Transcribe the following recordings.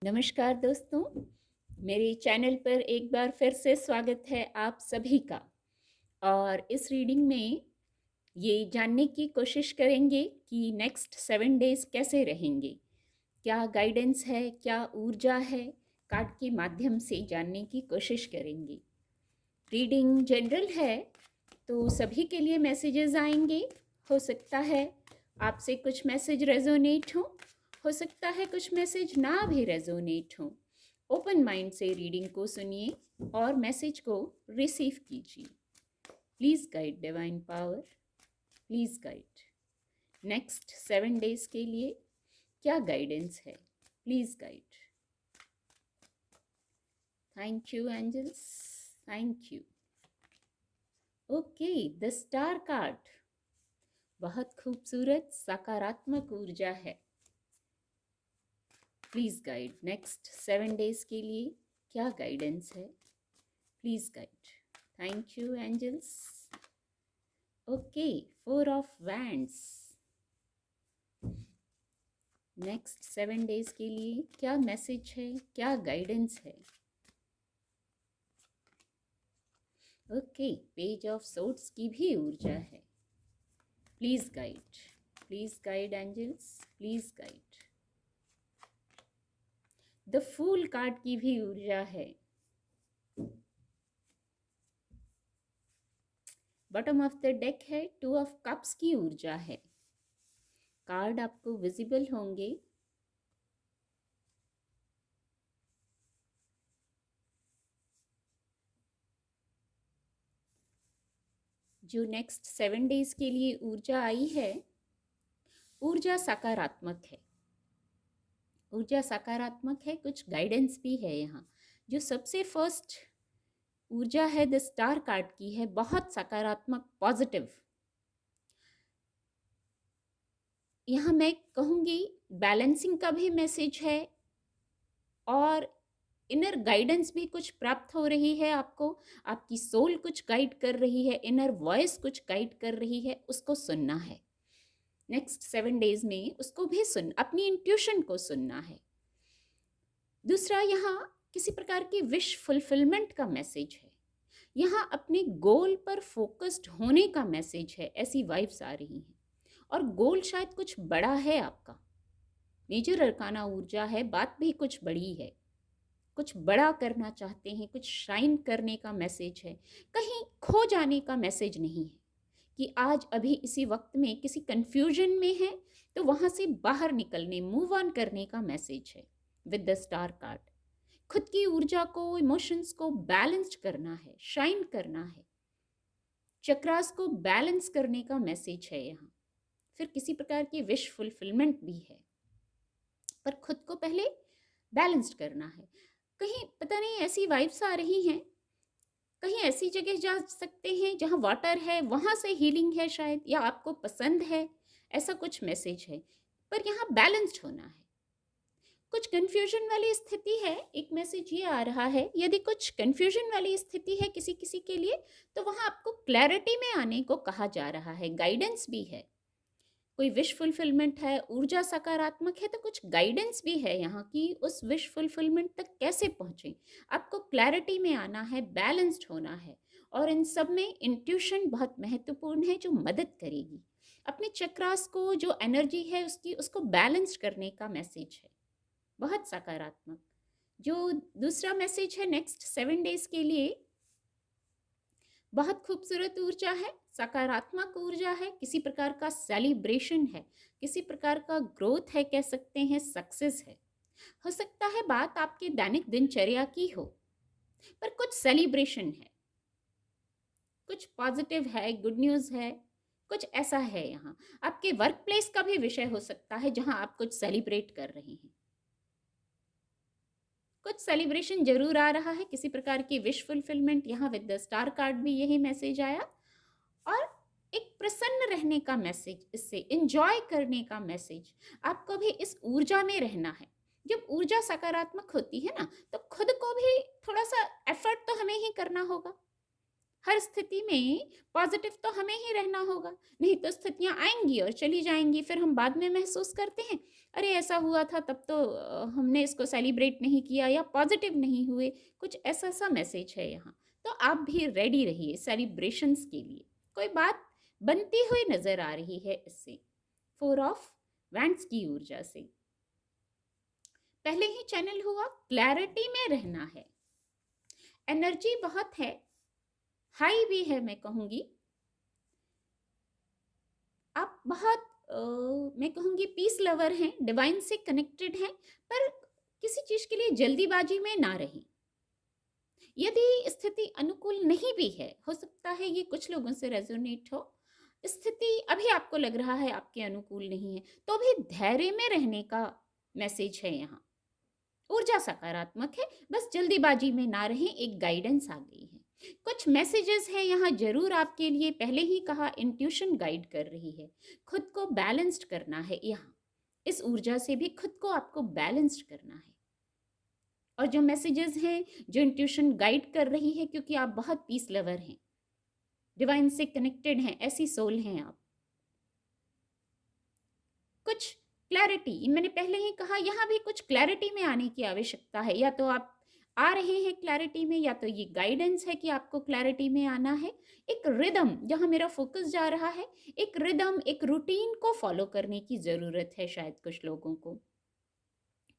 नमस्कार दोस्तों, मेरे चैनल पर एक बार फिर से स्वागत है आप सभी का। और इस रीडिंग में ये जानने की कोशिश करेंगे कि नेक्स्ट 7 डेज कैसे रहेंगे, क्या गाइडेंस है, क्या ऊर्जा है, कार्ड के माध्यम से जानने की कोशिश करेंगे। रीडिंग जनरल है तो सभी के लिए मैसेजेस आएंगे। हो सकता है आपसे कुछ मैसेज रेजोनेट हो सकता है कुछ मैसेज ना भी रेजोनेट हो। ओपन माइंड से रीडिंग को सुनिए और मैसेज को रिसीव कीजिए। Please guide divine power, please guide next 7 days के लिए क्या गाइडेंस है, please guide. Thank you angels, thank you. Okay, the star card बहुत खूबसूरत सकारात्मक ऊर्जा है। प्लीज़ गाइड नेक्स्ट 7 डेज के लिए क्या गाइडेंस है, please guide. Thank you angels. Okay, 4 of wands next 7 days के लिए क्या मैसेज है, क्या गाइडेंस है। ओके, पेज ऑफ सोर्ड्स की भी ऊर्जा है। Please guide angels, please guide. The fool card की भी ऊर्जा है। बॉटम ऑफ द डेक है, 2 ऑफ कप्स की ऊर्जा है। कार्ड आपको विजिबल होंगे। जो नेक्स्ट 7 डेज के लिए ऊर्जा आई है, ऊर्जा सकारात्मक है। ऊर्जा सकारात्मक है, कुछ गाइडेंस भी है यहाँ। जो सबसे फर्स्ट ऊर्जा है द स्टार कार्ड की है, बहुत सकारात्मक, पॉजिटिव। यहाँ मैं कहूँगी बैलेंसिंग का भी मैसेज है और इनर गाइडेंस भी कुछ प्राप्त हो रही है आपको। आपकी सोल कुछ गाइड कर रही है, इनर वॉइस कुछ गाइड कर रही है, उसको सुनना है। नेक्स्ट 7 डेज में उसको भी अपनी इंट्यूशन को सुनना है। दूसरा, यहाँ किसी प्रकार की विश फुलफिलमेंट का मैसेज है। यहाँ अपने गोल पर फोकस्ड होने का मैसेज है, ऐसी वाइब्स आ रही हैं। और गोल शायद कुछ बड़ा है आपका। मेजर अरकाना ऊर्जा है, बात भी कुछ बड़ी है, कुछ बड़ा करना चाहते हैं, कुछ शाइन करने का मैसेज है। कहीं खो जाने का मैसेज नहीं है कि आज अभी इसी वक्त में किसी कंफ्यूजन में है तो वहां से बाहर निकलने, मूव ऑन करने का मैसेज है विद द स्टार कार्ड। खुद की ऊर्जा को, इमोशंस को बैलेंस्ड करना है, शाइन करना है, चक्रास को बैलेंस करने का मैसेज है यहाँ। फिर किसी प्रकार की विश फुलफिलमेंट भी है, पर खुद को पहले बैलेंस्ड करना है। कहीं पता नहीं ऐसी वाइब्स आ रही हैं, कहीं ऐसी जगह जा सकते हैं जहाँ वाटर है, वहाँ से हीलिंग है शायद, या आपको पसंद है, ऐसा कुछ मैसेज है। पर यहाँ बैलेंस्ड होना है। कुछ कंफ्यूजन वाली स्थिति है, एक मैसेज ये आ रहा है, यदि कुछ कंफ्यूजन वाली स्थिति है किसी किसी के लिए, तो वहाँ आपको क्लैरिटी में आने को कहा जा रहा है। गाइडेंस भी है, कोई विश फुलफिलमेंट है, ऊर्जा सकारात्मक है, तो कुछ गाइडेंस भी है यहाँ की उस विश फुलफिलमेंट तक कैसे पहुँचें। आपको क्लैरिटी में आना है, बैलेंस्ड होना है। और इन सब में इंट्यूशन बहुत महत्वपूर्ण है, जो मदद करेगी। अपने चक्रास को, जो एनर्जी है उसकी, उसको बैलेंस करने का मैसेज है, बहुत सकारात्मक। जो दूसरा मैसेज है नेक्स्ट 7 डेज के लिए, बहुत खूबसूरत ऊर्जा है, सकारात्मक ऊर्जा है, किसी प्रकार का सेलिब्रेशन है, किसी प्रकार का ग्रोथ है, कह सकते हैं सक्सेस है। हो सकता है बात आपके दैनिक दिनचर्या की हो, पर कुछ सेलिब्रेशन है, कुछ पॉजिटिव है, गुड न्यूज़ है, कुछ ऐसा है। यहाँ आपके वर्क प्लेस का भी विषय हो सकता है जहां आप कुछ सेलिब्रेट कर रहे हैं। कुछ सेलिब्रेशन जरूर आ रहा है, किसी प्रकार की विश फुलफिलमेंट। यहाँ विद द स्टार कार्ड भी यही मैसेज आया। और एक प्रसन्न रहने का मैसेज, इससे एंजॉय करने का मैसेज। आपको भी इस ऊर्जा में रहना है। जब ऊर्जा सकारात्मक होती है ना, तो खुद को भी थोड़ा सा एफर्ट तो हमें ही करना होगा। हर स्थिति में पॉजिटिव तो हमें ही रहना होगा, नहीं तो स्थितियाँ आएँगी और चली जाएँगी, फिर हम बाद में महसूस करते हैं, अरे ऐसा हुआ था तब तो हमने इसको सेलिब्रेट नहीं किया या पॉजिटिव नहीं हुए, कुछ ऐसा-सा मैसेज है यहाँ। तो आप भी रेडी रहिए सेलिब्रेशंस के लिए। कोई बात बनती हुई नज़र आ रही है इससे, 4 ऑफ वैंड्स की ऊर्जा से। पहले ही चैनल हुआ, क्लैरिटी में रहना है। एनर्जी बहुत है, हाई भी है मैं कहूँगी। आप बहुत मैं कहूँगी पीस लवर हैं, डिवाइन से कनेक्टेड हैं, पर किसी चीज़ के लिए जल्दीबाजी में ना रहें। यदि स्थिति अनुकूल नहीं भी है, हो सकता है ये कुछ लोगों से रेजोनेट हो, स्थिति अभी आपको लग रहा है आपके अनुकूल नहीं है, तो भी धैर्य में रहने का मैसेज है यहाँ। ऊर्जा सकारात्मक है, बस जल्दीबाजी में ना रहें, एक गाइडेंस आ गई है। कुछ मैसेजेस हैं यहाँ जरूर आपके लिए, पहले ही कहा इंट्यूशन गाइड कर रही है। खुद को बैलेंस्ड करना है यहाँ, इस ऊर्जा से भी खुद को आपको बैलेंस्ड करना है। और जो मैसेजेस हैं, जो इंट्यूशन गाइड कर रही है, क्योंकि आप बहुत पीस लवर हैं, डिवाइन से कनेक्टेड हैं, ऐसी सोल हैं आप। कुछ क्लैरिटी, मैंने पहले ही कहा यहाँ भी कुछ क्लैरिटी में आने की आवश्यकता है, या तो आप आ रहे हैं क्लैरिटी में, या तो ये गाइडेंस है कि आपको क्लैरिटी में आना है। एक रिदम, जहाँ मेरा फोकस जा रहा है, एक रिदम, एक रूटीन को फॉलो करने की ज़रूरत है शायद कुछ लोगों को।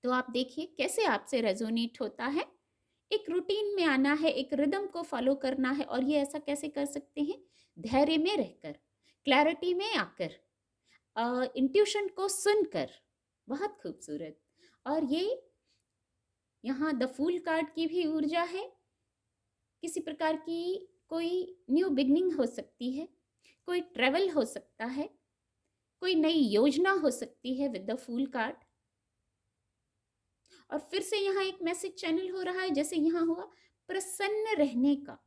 तो आप देखिए कैसे आपसे रेजोनेट होता है। एक रूटीन में आना है, एक रिदम को फॉलो करना है, और ये ऐसा कैसे कर सकते हैं? धैर्य में रहकर, क्लैरिटी में आकर, इंट्यूशन को सुनकर। बहुत खूबसूरत। और ये यहाँ द फूल कार्ड की भी ऊर्जा है। किसी प्रकार की कोई न्यू बिगनिंग हो सकती है, कोई ट्रेवल हो सकता है, कोई नई योजना हो सकती है विद द फूल कार्ड। और फिर से यहाँ एक मैसेज चैनल हो रहा है, जैसे यहाँ हुआ प्रसन्न रहने का,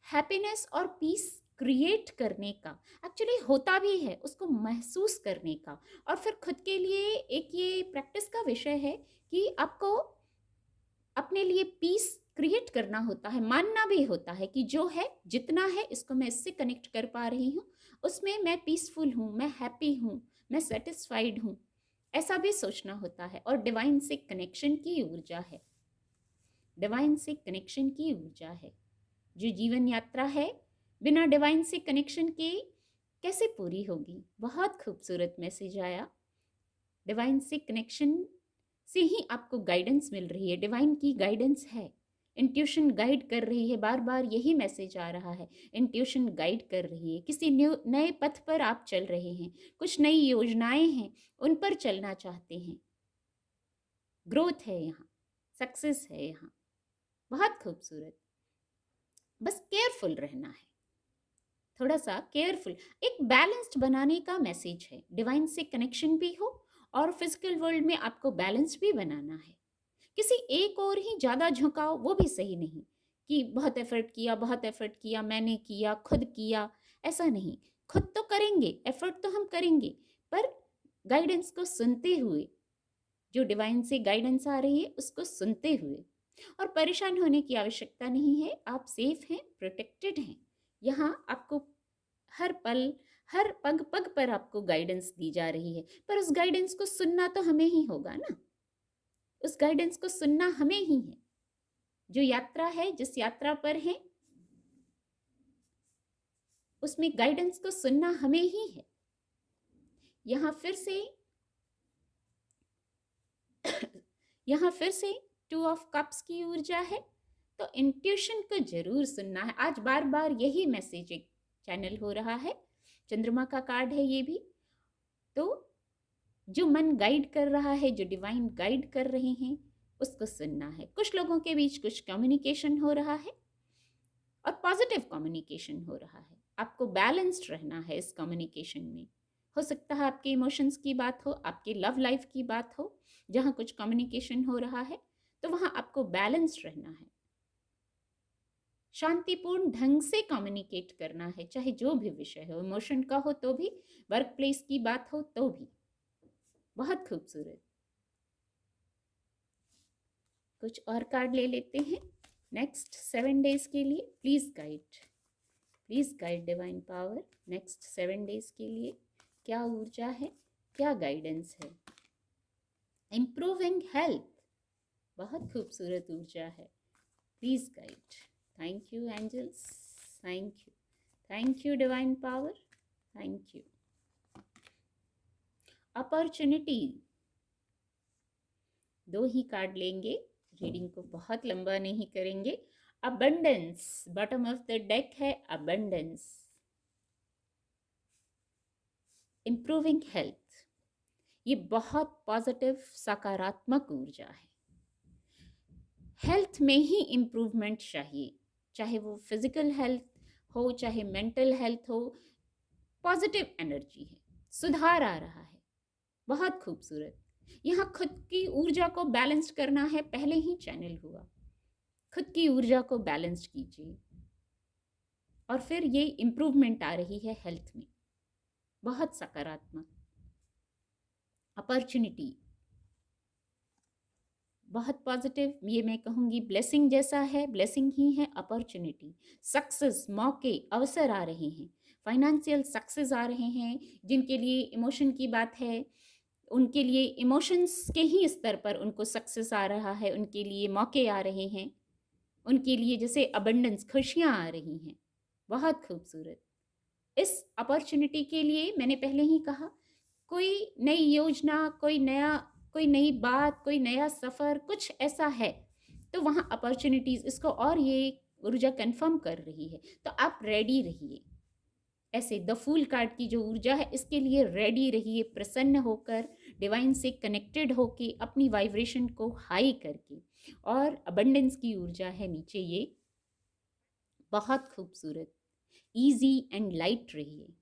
हैप्पीनेस और पीस क्रिएट करने का। एक्चुअली होता भी है, उसको महसूस करने का। और फिर खुद के लिए एक ये प्रैक्टिस का विषय है कि आपको अपने लिए पीस क्रिएट करना होता है, मानना भी होता है कि जो है जितना है इसको मैं इससे कनेक्ट कर पा रही हूँ, उसमें मैं पीसफुल हूँ, मैं हैप्पी हूँ, मैं सेटिस्फाइड हूँ, ऐसा भी सोचना होता है। और डिवाइन से कनेक्शन की ऊर्जा है, डिवाइन से कनेक्शन की ऊर्जा है। जो जीवन यात्रा है बिना डिवाइन से कनेक्शन के कैसे पूरी होगी? बहुत खूबसूरत मैसेज आया। डिवाइन से कनेक्शन से ही आपको गाइडेंस मिल रही है, डिवाइन की गाइडेंस है। इंट्यूशन गाइड कर रही है, बार बार यही मैसेज आ रहा है, इंट्यूशन गाइड कर रही है। किसी नए पथ पर आप चल रहे हैं, कुछ नई योजनाएं हैं, उन पर चलना चाहते हैं। ग्रोथ है यहाँ, सक्सेस है यहाँ। बहुत खूबसूरत। बस केयरफुल रहना है, थोड़ा सा केयरफुल। एक बैलेंस्ड बनाने का मैसेज है, डिवाइन से कनेक्शन भी हो और फिजिकल वर्ल्ड में आपको बैलेंस भी बनाना है। किसी एक और ही ज़्यादा झुकाव वो भी सही नहीं, कि बहुत एफर्ट किया, मैंने किया, खुद किया, ऐसा नहीं। खुद तो करेंगे, एफर्ट तो हम करेंगे, पर गाइडेंस को सुनते हुए, जो डिवाइन से गाइडेंस आ रही है उसको सुनते हुए। और परेशान होने की आवश्यकता नहीं है, आप सेफ हैं, प्रोटेक्टेड हैं। यहाँ आपको हर पल, हर पग पग पर आपको गाइडेंस दी जा रही है, पर उस गाइडेंस को सुनना तो हमें ही होगा ना, उस गाइडेंस को सुनना हमें ही है। जो यात्रा है, जिस यात्रा पर है, उसमें गाइडेंस को सुनना हमें ही है। यहाँ फिर से यहाँ फिर से 2 ऑफ कप्स की ऊर्जा है, तो इंट्यूशन को जरूर सुनना है। आज बार बार यही मैसेज एक चैनल हो रहा है, चंद्रमा का कार्ड है ये भी। तो जो मन गाइड कर रहा है, जो डिवाइन गाइड कर रहे हैं, उसको सुनना है। कुछ लोगों के बीच कुछ कम्युनिकेशन हो रहा है और पॉजिटिव कम्युनिकेशन हो रहा है। आपको बैलेंस्ड रहना है इस कम्युनिकेशन में। हो सकता है आपके इमोशंस की बात हो, आपके लव लाइफ की बात हो, जहाँ कुछ कम्युनिकेशन हो रहा है, तो वहाँ आपको बैलेंस्ड रहना है, शांतिपूर्ण ढंग से कम्युनिकेट करना है, चाहे जो भी विषय हो, इमोशन का हो तो भी, वर्क प्लेस की बात हो तो भी। बहुत खूबसूरत। कुछ और कार्ड ले लेते हैं नेक्स्ट 7 डेज के लिए, please guide. Please guide divine power next 7 days के लिए क्या ऊर्जा है, क्या गाइडेंस है। इम्प्रूविंग हेल्थ, बहुत खूबसूरत ऊर्जा है। Please guide. Thank you angels, thank you divine power, thank you. Opportunity, 2 ही कार्ड लेंगे, रीडिंग को बहुत लंबा नहीं करेंगे। Abundance, bottom of the deck है अबंडेंस। इम्प्रूविंग हेल्थ, ये बहुत पॉजिटिव सकारात्मक ऊर्जा है। हेल्थ में ही इम्प्रूवमेंट चाहिए, चाहे वो फिजिकल हेल्थ हो चाहे मेंटल हेल्थ हो। पॉजिटिव एनर्जी है, सुधार आ रहा है, बहुत खूबसूरत। यहाँ खुद की ऊर्जा को बैलेंस करना है, पहले ही चैनल हुआ। खुद की ऊर्जा को बैलेंस कीजिए और फिर ये इम्प्रूवमेंट आ रही है हेल्थ में, बहुत सकारात्मक। अपॉर्चुनिटी बहुत पॉजिटिव, ये मैं कहूँगी ब्लेसिंग जैसा है, ब्लेसिंग ही है अपॉर्चुनिटी। सक्सेस, मौके, अवसर आ रहे हैं, फाइनेंशियल सक्सेस आ रहे हैं। जिनके लिए इमोशन की बात है, उनके लिए इमोशंस के ही स्तर पर उनको सक्सेस आ रहा है, उनके लिए मौके आ रहे हैं, उनके लिए जैसे अबंडेंस, खुशियाँ आ रही हैं, बहुत खूबसूरत। इस अपॉर्चुनिटी के लिए मैंने पहले ही कहा, कोई नई योजना, कोई नई बात, कोई नया सफ़र, कुछ ऐसा है तो वहाँ अपॉर्चुनिटीज़ इसको और ये ऊर्जा कंफर्म कर रही है। तो आप रेडी रहिए। ऐसे द फूल कार्ड की जो ऊर्जा है इसके लिए रेडी रहिए, प्रसन्न होकर, डिवाइन से कनेक्टेड होके, अपनी वाइब्रेशन को हाई करके। और अबंडेंस की ऊर्जा है नीचे, ये बहुत खूबसूरत। ईजी एंड लाइट रहिए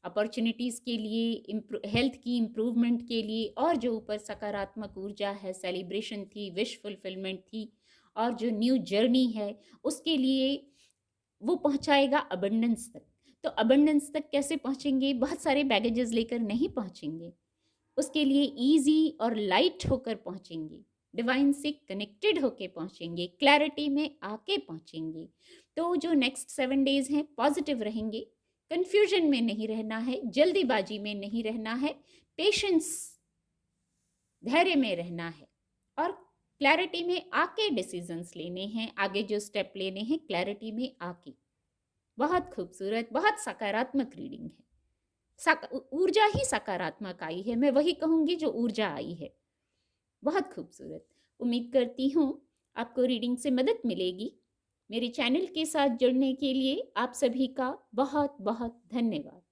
अपॉर्चुनिटीज़ के लिए, हेल्थ की इम्प्रूवमेंट के लिए। और जो ऊपर सकारात्मक ऊर्जा है, सेलिब्रेशन थी, विश फुलफिलमेंट थी, और जो न्यू जर्नी है उसके लिए वो पहुंचाएगा अबंडेंस तक। तो अबंडेंस तक कैसे पहुंचेंगे? बहुत सारे बैगेजेस लेकर नहीं पहुंचेंगे, उसके लिए ईजी और लाइट होकर पहुंचेंगे, डिवाइन से कनेक्टेड होकर पहुंचेंगे, क्लैरिटी में आके पहुंचेंगे। तो जो नेक्स्ट 7 डेज हैं पॉजिटिव रहेंगे, कंफ्यूजन में नहीं रहना है, जल्दीबाजी में नहीं रहना है, पेशेंस, धैर्य में रहना है और क्लैरिटी में आके डिसीजंस लेने हैं, आगे जो स्टेप लेने हैं क्लैरिटी में आके। बहुत खूबसूरत, बहुत सकारात्मक रीडिंग है। ऊर्जा ही सकारात्मक आई है, मैं वही कहूँगी जो ऊर्जा आई है, बहुत खूबसूरत। उम्मीद करती हूँ आपको रीडिंग से मदद मिलेगी। मेरे चैनल के साथ जुड़ने के लिए आप सभी का बहुत बहुत धन्यवाद।